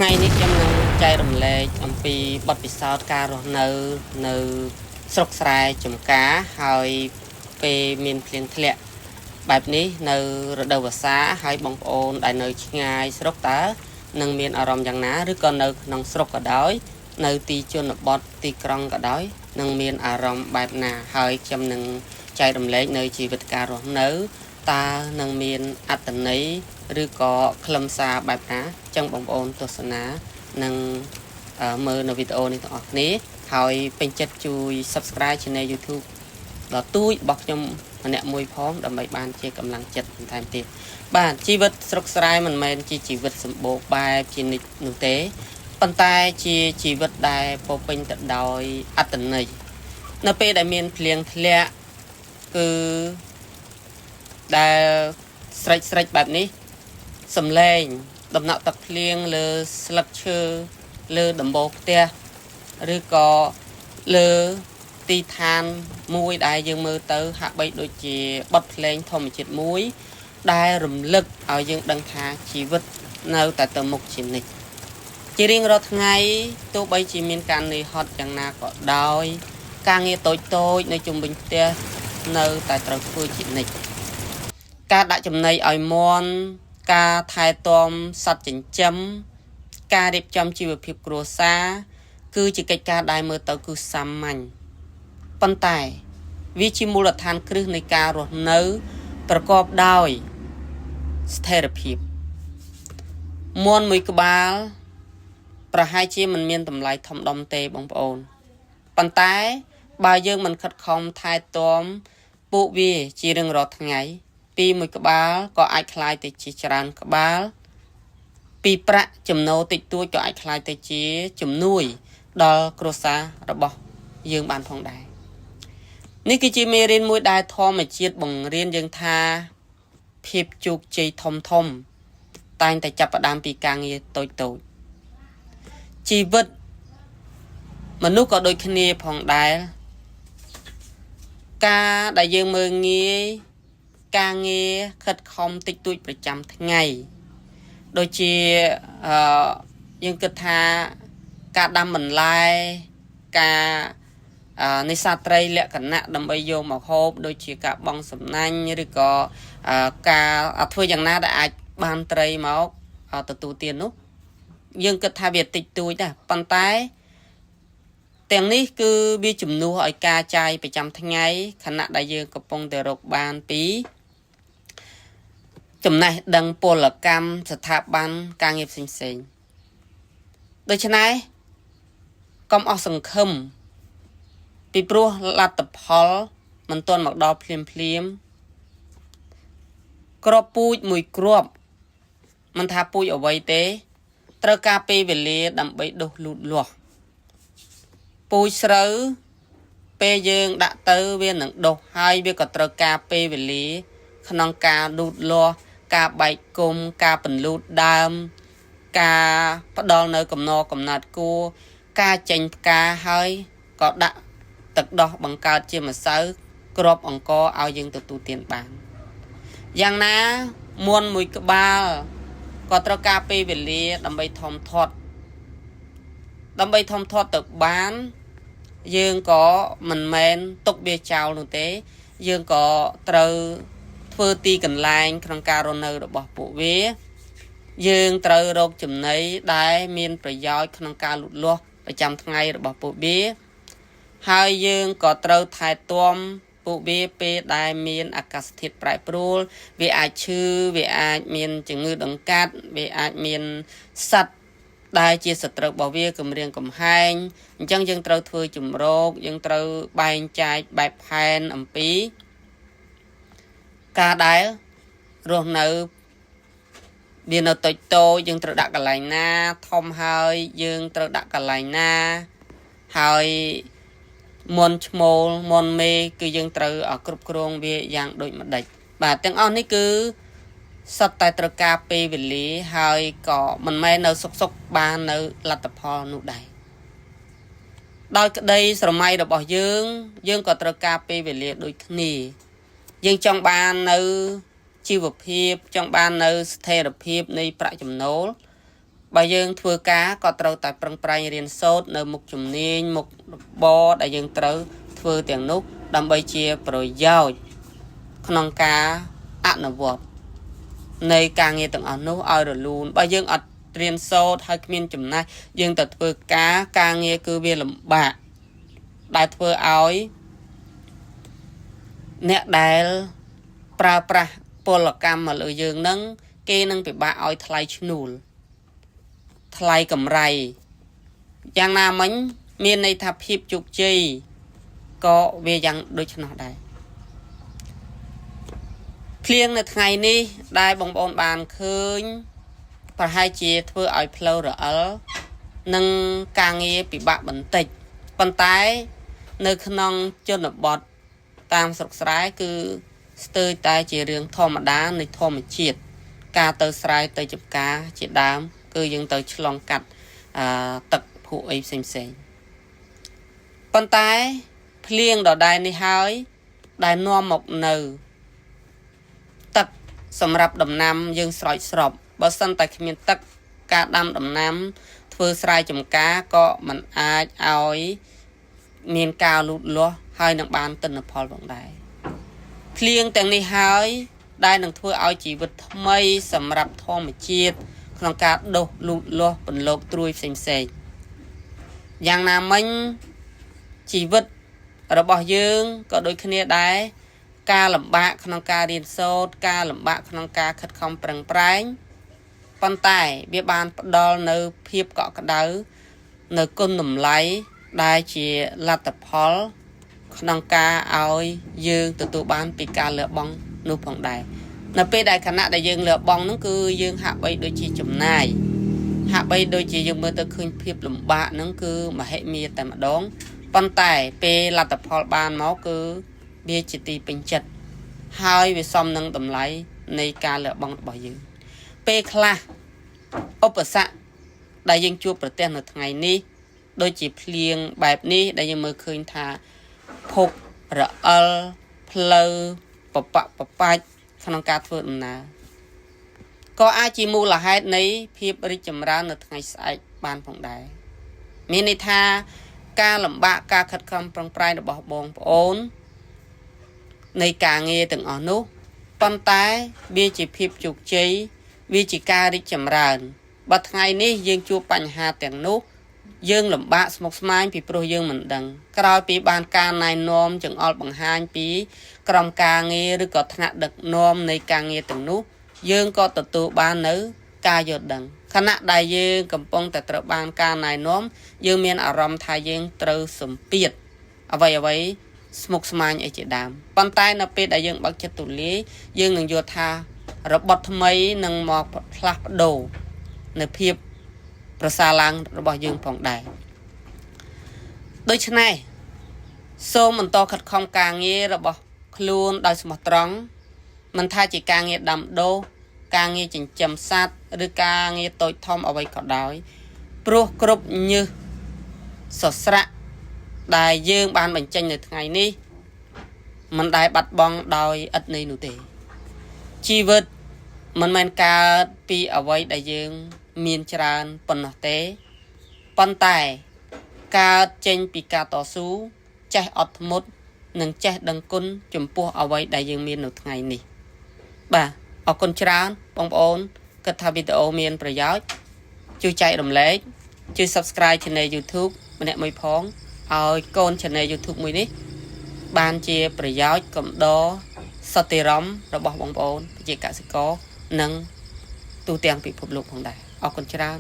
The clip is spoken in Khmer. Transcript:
ថ្ងៃនេះខ្ញុំនឹងចែករំលែកអំពីបទពិសោធន៍ការរស់នៅស្រុកស្រែចម្ការហើយពេលមានភ្លៀងធ្លាក់បែបនេះនៅរដូវវស្សាហើយបងប្អូនដែលនៅឆ្ងាយស្រុកតើនឹងមានអារម្មណ៍យ៉ាងណាឬក៏នៅក្នុងស្រុកក៏ដោយនៅទីជនបទទីក្រុងក៏ដោយនឹងមានអារម្មណ៍បែបណាហើយខ្ញុំនឹងចែករំលែកនៅជីវិតការរស់នៅតើនឹងមានអត្ថន័យឬក៏ខ្លឹមសារបែបណាចឹងបងប្អូនទស្សនានឹងមើលនៅវីដេអូនេះទាំងអស់គ្នាហើយពេញចិត្តជួយ Subscribe Channel YouTube ដល់ទូចរបស់ខ្ញុំម្នាក់មួយផងដើម្បីបានជាកម្លាំងចិត្តបន្ថែមទៀតបាទជីវិតស្រុកស្រែមិនមែនជាជីវិតសម្បូរបែបជានិច្ចនោះទេប៉ុន្តែជាជីវិតដែលពោពេញទៅដោយអត្ថន័យនៅពេលដែលមានភ្លៀងធ្លាក់គឺដែលស្រេចបែបនេះសំឡេងដំណក់ទឹកភ្លៀងលើស្លឹកឈើលើដំបូលផ្ទះឬក៏លើទីឋានមួយដែលយើងមើលទៅហាក់បីដូចជាបទភ្លេងធម្មជាតិមួយដែលរំលឹកឲ្យយើងដឹងថាជីវិតនៅតែទៅមុខជានិច្ចជារៀងរាល់ថ្ងៃទោះបីជាមានការនឿយហត់យ៉ាងណាក៏ដោយការងារតូចនៅជុំវិញផ្ទះនៅតែត្រូវធ្វើជានិច្ចការដាក់ចំណីឲ្យមាន់ការថែទាំសត្វចិញ្ចឹមការរៀបចំជីវភាពគ្រួសារគឺជាកិច្ចការដែលមើលទៅគឺសាមញ្ញប៉ុន្តែវាជាមូលដ្ឋានគ្រឹះនៃការរស់នៅប្រកបដោយស្ថិរភាពមាន់មួយក្បាលប្រហែលជាមិនមានតម្លៃធំដុំទេបងប្អូនប៉ុន្តែបើយើងមិនខិតខំថែទាំពួកវាជារៀងរាល់ថ្ងៃពីមួយក្បាលក៏អាចคล้ายទៅជាច្រើនក្បាលពីប្រាក់ចំណូលតិចតួចក៏អាចคล้ายទៅជាជំនួយដល់គ្រួសាររបស់យើងបានផងដែរនេះគឺជាមេរៀនមួយដែលធម្មជាតិបង្រៀនយើងថាភាពជោគជ័យធំតែងតែចាប់ផ្ដើមពីការងារតូចជីវិតមនុស្សក៏ដូចគ្នាផងដែរការដែលយើងមើលងាយការងារខិតខំតិចតួចប្រចាំថ្ងៃដូចជាយើងគិតថាការដាំបន្លែការនេសាទត្រីលក្ខណៈដើម្បីយកមកហូបដូចជាការបង់សំណាញ់ឬក៏ការធ្វើយ៉ាងណាដែលអាចបានត្រីមកទទួលទាននោះយើងគិតថាវាតិចតួចដែរប៉ុន្តែទាំងនេះគឺវាជំនួសឲ្យការចាយប្រចាំថ្ងៃខណៈដែលយើងកំពុងតែរកបានពីចំណេះដឹងពលកម្មស្ថាប័នការងារផ្សេងដូច្នេះកុំអស់សង្ឃឹមពីព្រោះលទ្ធផលមិនទាន់មកដល់ភ្លាមក្របពូជមួយគ្រាប់មិនថាពូជអ្វីទេត្រូវការពេលវេលាដើម្បីដុះលូតលាស់ពូជស្រូវពេលយើងដាក់ទៅវានឹងដុះហើយវាក៏ត្រូវការពេលវេលាក្នុងការលូតលាស់ការបែកគុំការបន្លូតដើមការផ្ដល់នៅកំណកំណាត់គួរការចេញផ្កាហើយក៏ដាក់ទឹកដោះបង្កើតជាម្សៅគ្រាប់អង្ករឲ្យយើងទទួលទានបានយ៉ាងណាមាន់មួយក្បាលក៏ត្រូវការពេលវេលាដើម្បីធំធាត់ទៅបានយើងក៏មិនមែនទុកវាចោលនោះទេយើងក៏ត្រូវធ្វើទីកន្លែងក្នុងការរស់នៅរបស់ពួកវាយើងត្រូវរកចំណីដែលមានប្រយោជន៍ក្នុងការលូតលាស់ប្រចាំថ្ងៃរបស់ពួកវាហើយយើងក៏ត្រូវថែទាំពួកវាពេលដែលមានអាកាសធាតុប្រែប្រួលវាអាចឈឺវាអាចមានជំងឺដង្កាត់វាអាចមានសត្វដែលជាសត្រូវរបស់វាគំរាមកំហែងអញ្ចឹងយើងត្រូវធ្វើជំរកយើងត្រូវបែងចែកបែបផែនអំពីការដែលរស់នៅវានៅតូចយើងត្រូវដាក់កន្លែងណាធំហើយយើងត្រូវដាក់កន្លែងណាហើយមុនឈ្មោលមុនមេគឺយើងត្រូវគ្រប់គ្រងវាយ៉ាងដូចម្ដេចបាទទាំងអស់នេះគឺសុទ្ធតែត្រូវការពេលវេលាហើយក៏មិនមែននៅសុកបាននៅលទ្ធផលនោះដែរដោយក្តីស្រមៃរបស់យើងក៏ត្រូវការពេលវេលាដូចគ្នាយើងចង់បាននៅជីវភាពចង់បាននៅស្ថិរភាពនៃប្រាក់ចំណូល បើយើងធ្វើការក៏ត្រូវតែប្រឹងប្រែងរៀនសូត្រនៅមុខជំនាញមុខរបរដែលយើងត្រូវធ្វើទាំងនោះដើម្បីជាប្រយោជន៍ក្នុងការអនុវត្តនៃការងារទាំងអស់នោះឲ្យរលូនបើយើងអត់រៀនសូត្រហើយគ្មានចំណាស់យើងទៅធ្វើការងារគឺវាលំបាកដែលធ្វើឲ្យអ្នកដែលប្រើប្រាស់ពលកម្មមកលើយើងនឹងគេនឹងពិបាកឲ្យថ្លៃឈ្នួលថ្លៃកម្រៃយ៉ាងណាមិញមានន័យថាភាពជោគជ័យក៏វាយ៉ាងដូច្នោះដែរភ្លៀងនៅថ្ងៃនេះដែលបងប្អូនបានឃើញប្រហែលជាធ្វើឲ្យផ្លូវរអិលនិងការងារពិបាកបន្តិចប៉ុន្តែនៅក្នុងជនបទតាមស្រុកស្រែគឺស្ទើរតែជារឿងធម្មតានៃធម្មជាតិការទៅស្រែទៅចំការជាដើមគឺយើងទៅឆ្លងកាត់ទឹកភក់អីផ្សេងប៉ុន្តែភ្លៀងដដែលនេះហើយដែលនាំមកនៅទឹកសម្រាប់ដំណាំយើងស្រោចស្រពបើសិនតែគ្មានទឹកការដាំដំណាំធ្វើស្រែចម្ការក៏មិនអាចឲ្យមានការលូតលាស់ហើយនឹងបានទិន្នផលផងដែរភ្លៀងទាំងនេះហើយដែលនឹងធ្វើឲ្យជីវិតថ្មីសម្រាប់ធម្មជាតិក្នុងការដុះលូតលាស់ពន្លកត្រួយផ្សេងយ៉ាងណាមិញជីវិតរបស់យើងក៏ដូចគ្នាដែរការលំបាកក្នុងការរៀនសូត្រការលំបាកក្នុងការខិតខំប្រឹងប្រែងប៉ុន្តែវាបានផ្ដល់នៅភាពកក់ក្ដៅនៅគុណតម្លៃដែលជាលទ្ធផលក្នុងការឲ្យយើងទទួលបានពីការលះបង់នោះផងដែរនៅពេលដែលខណៈដែលយើងលះបង់នោះគឺយើងហាក់បីដូចជាចំណាយហាក់បីដូចជាយើងមើលទៅឃើញភាពលំបាកហ្នឹងគឺមហិមាតែម្ដងប៉ុន្តែពេលលទ្ធផលបានមកគឺវាជាទីពេញចិត្តហើយវាសមនឹងតម្លៃនៃការលះបង់របស់យើងពេលខ្លះឧបសគ្គដែលយើងជួបប្រទះនៅថ្ងៃនេះដូចជាភ្លៀងបែបនេះដែលយើងមើលឃើញថាភុករអិលផ្លូវបបាច់ក្នុងការធ្វើដំណើរក៏អាចជាមូលហេតុនៃភាពរីកចម្រើននៅថ្ងៃស្អែកបានផងដែរមានន័យថាការលំបាកការខិតខំប្រឹងប្រែងរបស់បងប្អូននៃការងារទាំងអស់នោះប៉ុន្តែវាជាភាពជោគជ័យវាជាការរីកចម្រើនបើថ្ងៃនេះយើងជួបបញ្ហាទាំងនោះយើងលំបាកស្មុគស្មាញពីព្រោះយើងមិនដឹងក្រោយពីបានការណែនាំចង្អុលបង្ហាញពីក្រុមការងារឬក៏ថ្នាក់ដឹកនាំនៃការងារទាំងនោះយើងក៏ទទួលបាននៅការយល់ដឹងខណៈដែលយើងកំពុងតែត្រូវបានការណែនាំយើងមានអារម្មណ៍ថាយើងត្រូវសម្ពាធអ្វីស្មុគស្មាញអីជាដើមប៉ុន្តែនៅពេលដែលយើងបើកចិត្តទូលាយយើងនឹងយល់ថារបត់ថ្មីនឹងមកផ្លាស់ប្ដូរនៅភាពប្រសើរឡើងរបស់យើងផងដែរដូច្នេះសូមបន្តខិតខំការងាររបស់ខ្លួនដោយស្មោះត្រង់មិនថាជាការងារដាំដុះការងារចិញ្ចឹមសត្វឬការងារតូចធំអ្វីក៏ដោយព្រោះគ្រប់ញើសសស្រាក់ដែលយើងបានបញ្ចេញនៅថ្ងៃនេះមិនដែលបាត់បង់ដោយឥតន័យនោះទេជីវិតមិនមែនកើតពីអ្វីដែលយើងមានច្រើនប៉ុណ្ណោះទេប៉ុន្តែកើតចេញពីការតស៊ូចេះអត់ធ្មត់និងចេះដឹងគុណចំពោះអ្វីដែលយើងមាននៅថ្ងៃនេះបាទអរគុណច្រើនបងប្អូនគិតថាវីដេអូមានប្រយោជន៍ជួយចែករំលែកជួយ Subscribe Channel YouTube ម្នាក់មួយផងឲ្យកូន Channel YouTube មួយនេះបានជាប្រយោជន៍កំដរសតិរម្មណ៍របស់បងប្អូនជាកសិករនិងទូទាំងពិភពលោកផងដែរអរគុណច្រើន